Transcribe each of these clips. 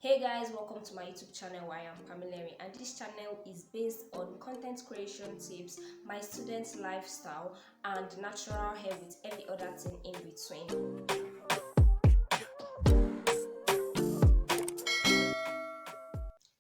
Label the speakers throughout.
Speaker 1: Hey guys, welcome to my YouTube channel where I am Pamela, and this channel is based on content creation tips, my students' lifestyle, and natural hair with any other thing in between.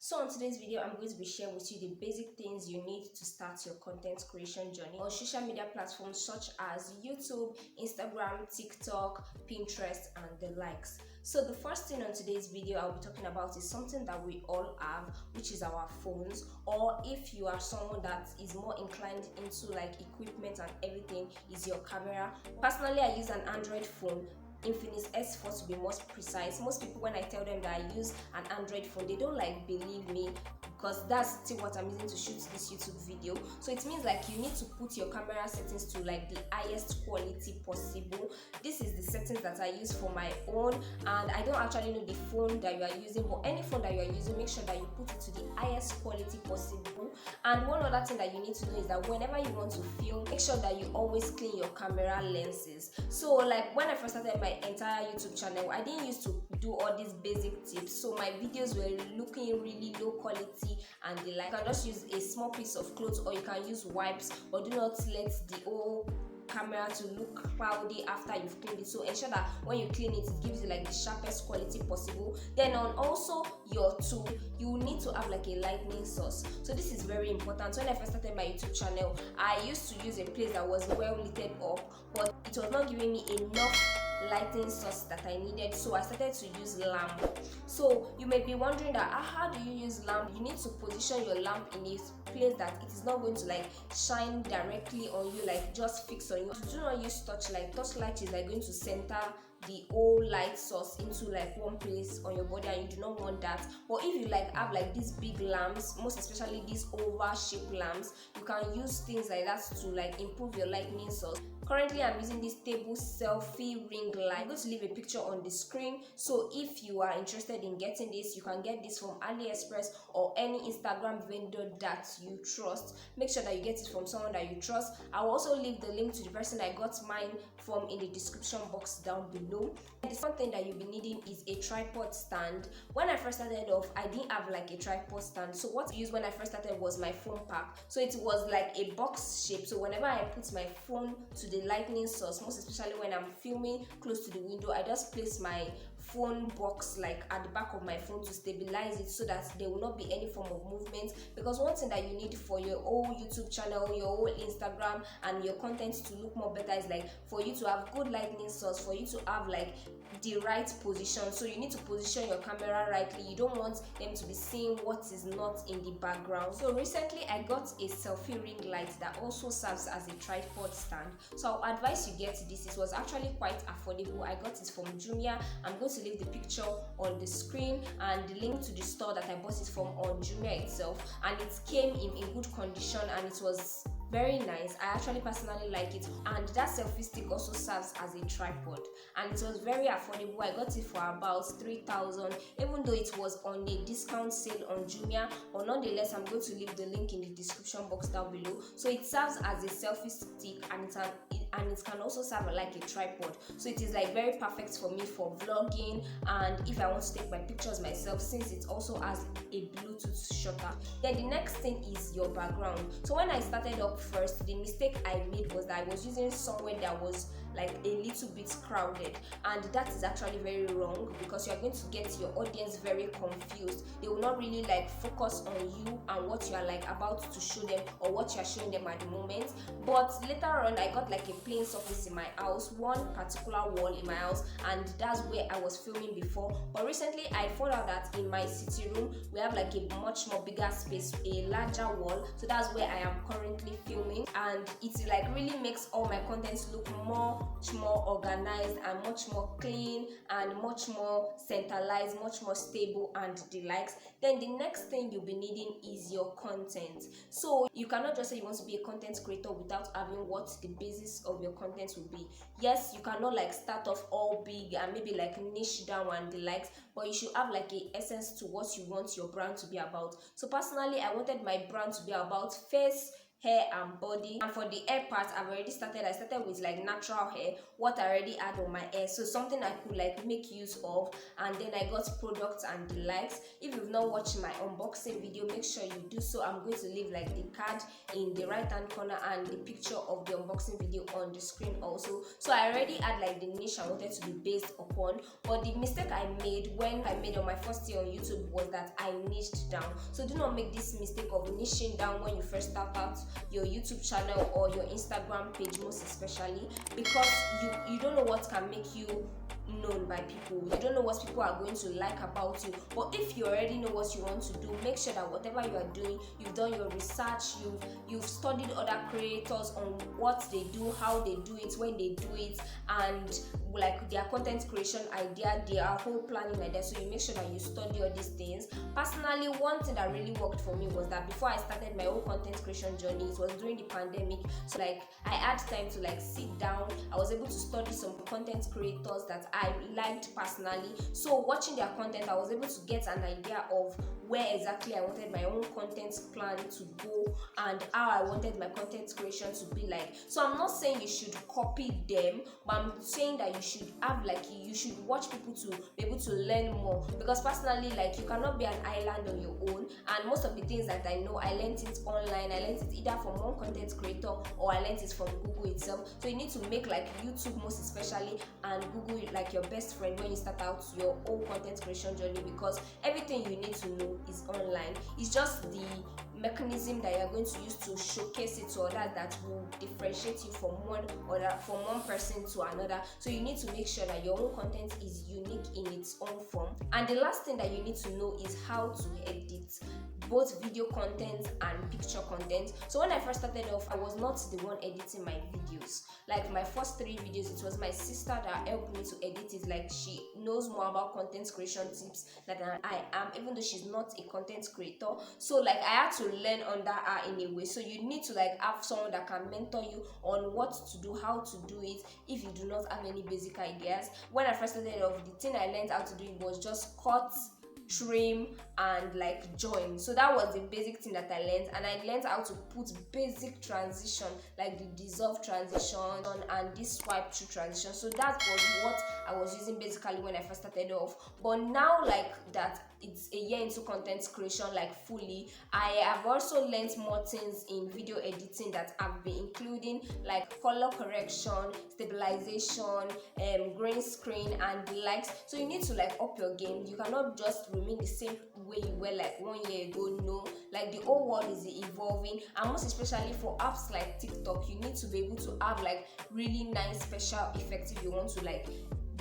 Speaker 1: So on today's video, I'm going to be sharing with you the basic things you need to start your content creation journey on social media platforms such as YouTube, Instagram, TikTok, Pinterest, and the likes. So the first thing on today's video I'll be talking about is something that we all have, which is our phones. Or if you are someone that is more inclined into like equipment and everything, is your camera. Personally, I use an Android phone, Infinix S4 to be most precise. Most people, when I tell them that I use an Android phone, they don't like believe me, because that's still what I'm using to shoot this YouTube video. So it means like you need to put your camera settings to like the highest quality possible. This is the settings that I use for my own, and I don't actually know the phone that you are using, but any phone that you are using, make sure that you put it to the highest quality possible. And one other thing that you need to know is that whenever you want to film, make sure that you always clean your camera lenses. So like when I first started my entire YouTube channel, I didn't used to do all these basic tips, so my videos were looking really low quality, and you can just use a small piece of cloth, or you can use wipes, but do not let the whole camera to look cloudy after you've cleaned it. So ensure that when you clean it, it gives you like the sharpest quality possible. Then on also your tool, you need to have like a lightning source. So this is very important. When I first started my YouTube channel, I used to use a place that was well lit up, but it was not giving me enough lighting source that I needed, so I started to use lamp. So you may be wondering that how do you use lamp? You need to position your lamp in a place that it is not going to like shine directly on you, like just fix on you. Do not use torchlight. Torchlight is like going to center the whole light source into like one place on your body, and you do not want that. But if you like have like these big lamps, most especially these oval shaped lamps, you can use things like that to like improve your lightning source. Currently, I'm using this table selfie ring light. I'm going to leave a picture on the screen. So if you are interested in getting this, you can get this from AliExpress or any Instagram vendor that you trust. Make sure that you get it from someone that you trust. I will also leave the link to the person I got mine from in the description box down below. And the second thing that you'll be needing is a tripod stand. When I first started off, I didn't have like a tripod stand. So what I used when I first started was my phone pack. So it was like a box shape. So whenever I put my phone to the lightning source, most especially when I'm filming close to the window, I just place my phone box like at the back of my phone to stabilize it so that there will not be any form of movement. Because one thing that you need for your whole YouTube channel, your whole Instagram, and your content to look more better is like for you to have good lightning source, for you to have like the right position. So you need to position your camera rightly. You don't want them to be seeing what is not in the background. So recently I got a selfie ring light that also serves as a tripod stand. So I'll advise you get this. It was actually quite affordable. I got it from Jumia. I'm going to leave the picture on the screen and the link to the store that I bought it from on Jumia itself, and it came in good condition and it was very nice. I actually personally like it, and that selfie stick also serves as a tripod, and it was very affordable. I got it for about 3,000, even though it was on a discount sale on Jumia, but nonetheless I'm going to leave the link in the description box down below. So it serves as a selfie stick, and it can also serve like a tripod. So it is like very perfect for me for vlogging, and if I want to take my pictures myself, since it also has a Bluetooth shutter. Then the next thing is your background. So when I started up first, the mistake I made was that I was using somewhere that was like a little bit crowded, and that is actually very wrong, because you are going to get your audience very confused. They will not really like focus on you and what you are like about to show them, or what you are showing them at the moment. But later on, I got like a plain surface in my house, one particular wall in my house, and that's where I was filming before. But recently I found out that in my sitting room we have like a much more bigger space, a larger wall. So that's where I am currently filming, and it like really makes all my contents look much more organized and much more clean and much more centralized, much more stable, and the likes. Then the next thing you'll be needing is your content. So you cannot just say you want to be a content creator without having what the basis of your content will be. Yes, you cannot like start off all big and maybe like niche down and the likes, but you should have like a essence to what you want your brand to be about. So personally, I wanted my brand to be about face hair and body. And for the hair part, I started with like natural hair, what I already had on my hair, so something I could like make use of. And then I got products and the likes. If you've not watched my unboxing video, make sure you do so. I'm going to leave like the card in the right hand corner and the picture of the unboxing video on the screen also. So I already had like the niche I wanted to be based upon, but the mistake I made when I made on my first year on YouTube was that I niched down. So do not make this mistake of niching down when you first start out your YouTube channel or your Instagram page, most especially, because you don't know what can make you known by people. You don't know what people are going to like about you. But if you already know what you want to do, make sure that whatever you are doing, you've done your research, you've studied other creators on what they do, how they do it, when they do it, and like their content creation idea, their whole planning idea. So you make sure that you study all these things. Personally, one thing that really worked for me was that before I started my own content creation journey, it was during the pandemic. So like I had time to like sit down. I was able to study some content creators that I liked personally. So watching their content, I was able to get an idea of where exactly I wanted my own content plan to go and how I wanted my content creation to be like. So I'm not saying you should copy them, but I'm saying that you should have like, you should watch people to be able to learn more. Because personally, like, you cannot be an island on your own, and most of the things that I know, I learned it online. I learned it either from one content creator or I learned it from Google itself. So you need to make like YouTube most especially and Google like your best friend when you start out your own content creation journey, because everything you need to know is online. It's just the mechanism that you're going to use to showcase it to others that will differentiate you from one person to another. So you need to make sure that your own content is unique in its own form. And the last thing that you need to know is how to edit both video content and picture content. So when I first started off, I was not the one editing my videos. Like my first 3 videos, it was my sister that helped me to edit it. Like, she knows more about content creation tips than I am, even though she's not a content creator. So like I had to learn under her in a way. So you need to like have someone that can mentor you on what to do, how to do it, if you do not have any basic ideas. When I first started off, the thing I learned how to do it was just cut, trim, and like join. So that was the basic thing that I learned. And I learned how to put basic transition, like the dissolve transition and this swipe through transition. So that was what I was using basically when I first started off. But now, like that it's a year into content creation like fully, I have also learned more things in video editing that I've been including, like color correction, stabilization, green screen, and the likes. So you need to like up your game. You cannot just remain the same way you were like 1 year ago. No, like the whole world is evolving, and most especially for apps like TikTok, you need to be able to have like really nice special effects if you want to like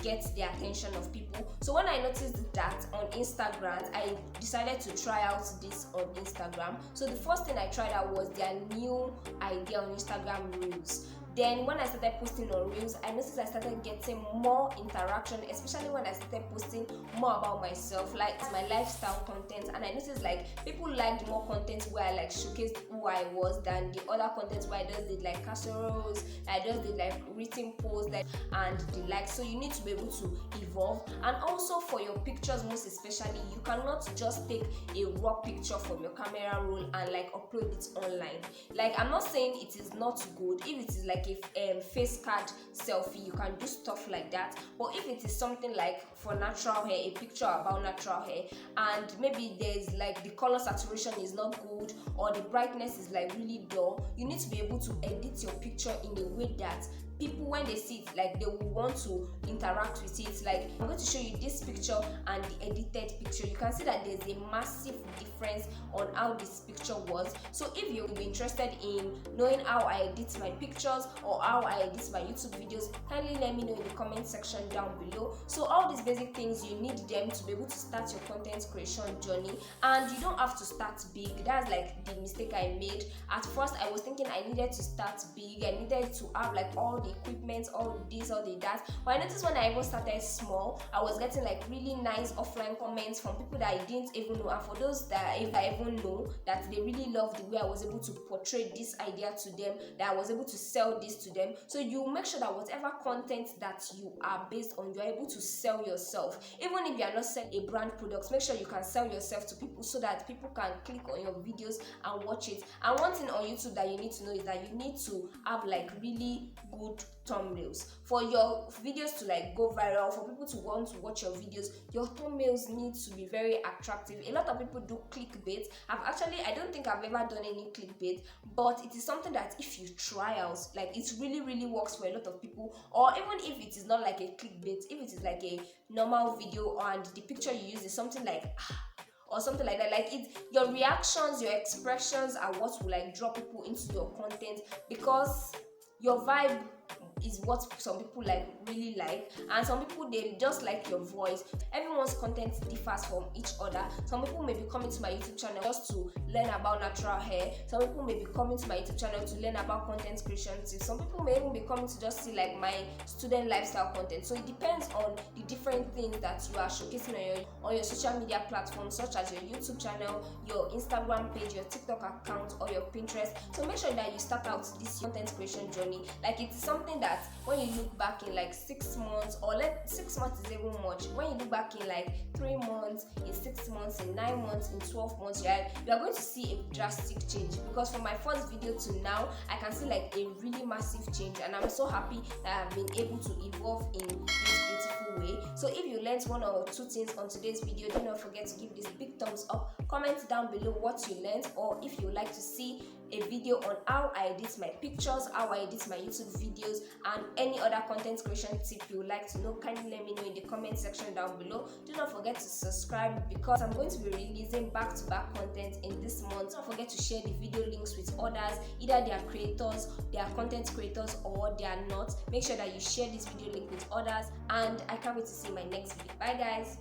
Speaker 1: get the attention of people. So when I noticed that on Instagram, I decided to try out this on Instagram. So the first thing I tried out was their new idea on Instagram, Reels. Then when I started posting on Reels, I noticed I started getting more interaction, especially when I started posting more about myself, like my lifestyle content. And I noticed like people liked more content where I like showcased who I was than the other content where I just did like casseroles, I just did like written posts, like, and the like. So you need to be able to evolve. And also for your pictures, most especially, you cannot just take a raw picture from your camera roll and like upload it online. Like, I'm not saying it is not good. If it is like a face card selfie, you can do stuff like that. But if it is something like for natural hair, a picture about natural hair, and maybe there's like the color saturation is not good or the brightness is like really dull, you need to be able to edit your picture in a way that people, when they see it, like they will want to interact with it. Like, I'm going to show you this picture and the edited picture. You can see that there's a massive difference on how this picture was. So if you'll be interested in knowing how I edit my pictures or how I edit my YouTube videos, kindly let me know in the comment section down below. So all these basic things, you need them to be able to start your content creation journey. And you don't have to start big. That's like the mistake I made. At first I was thinking I needed to start big, I needed to have like all the equipment, all this, all the that. But I noticed when I even started small, I was getting like really nice offline comments from people that I didn't even know, and for those that if I even know, that they really loved the way I was able to portray this idea to them, that I was able to sell this to them. So you make sure that whatever content that you are based on, you're able to sell yourself. Even if you are not selling a brand product, make sure you can sell yourself to people so that people can click on your videos and watch it. And one thing on YouTube that you need to know is that you need to have like really good thumbnails for your videos to like go viral, for people to want to watch your videos. Your thumbnails need to be very attractive. A lot of people do clickbait. I don't think I've ever done any clickbait, but it is something that if you try out, like it really works for a lot of people. Or even if it is not like a clickbait, if it is like a normal video and the picture you use is something like or something like that, like your reactions, your expressions are what will like draw people into your content, because your vibe is what some people like really like, and some people they just like your voice. Everyone's content differs from each other. Some people may be coming to my YouTube channel just to learn about natural hair. Some people may be coming to my YouTube channel to learn about content creation tips. Some people may even be coming to just see like my student lifestyle content. So it depends on the different things that you are showcasing on your social media platforms, such as your YouTube channel, your Instagram page, your TikTok account, or your Pinterest. So make sure that you start out this content creation journey like it's something that when you look back in like 6 months, or 6 months is even much, when you look back in like 3 months, in 6 months, in 9 months, in 12 months, you are going to see a drastic change. Because from my first video to now, I can see like a really massive change, and I'm so happy that I've been able to evolve in this beautiful way. So if you learned one or two things on today's video, do not forget to give this big thumbs up. Comment down below what you learned, or if you would like to see a video on how I edit my pictures, how I edit my YouTube videos, and any other content creation tip you would like to know, kindly let me know in the comment section down below. Do not forget to subscribe, because I'm going to be releasing back-to-back content in this month. Don't forget to share the video links with others, either they are creators, they are content creators, or they are not. Make sure that you share this video link with others, and I can't wait to see my next video. Bye guys.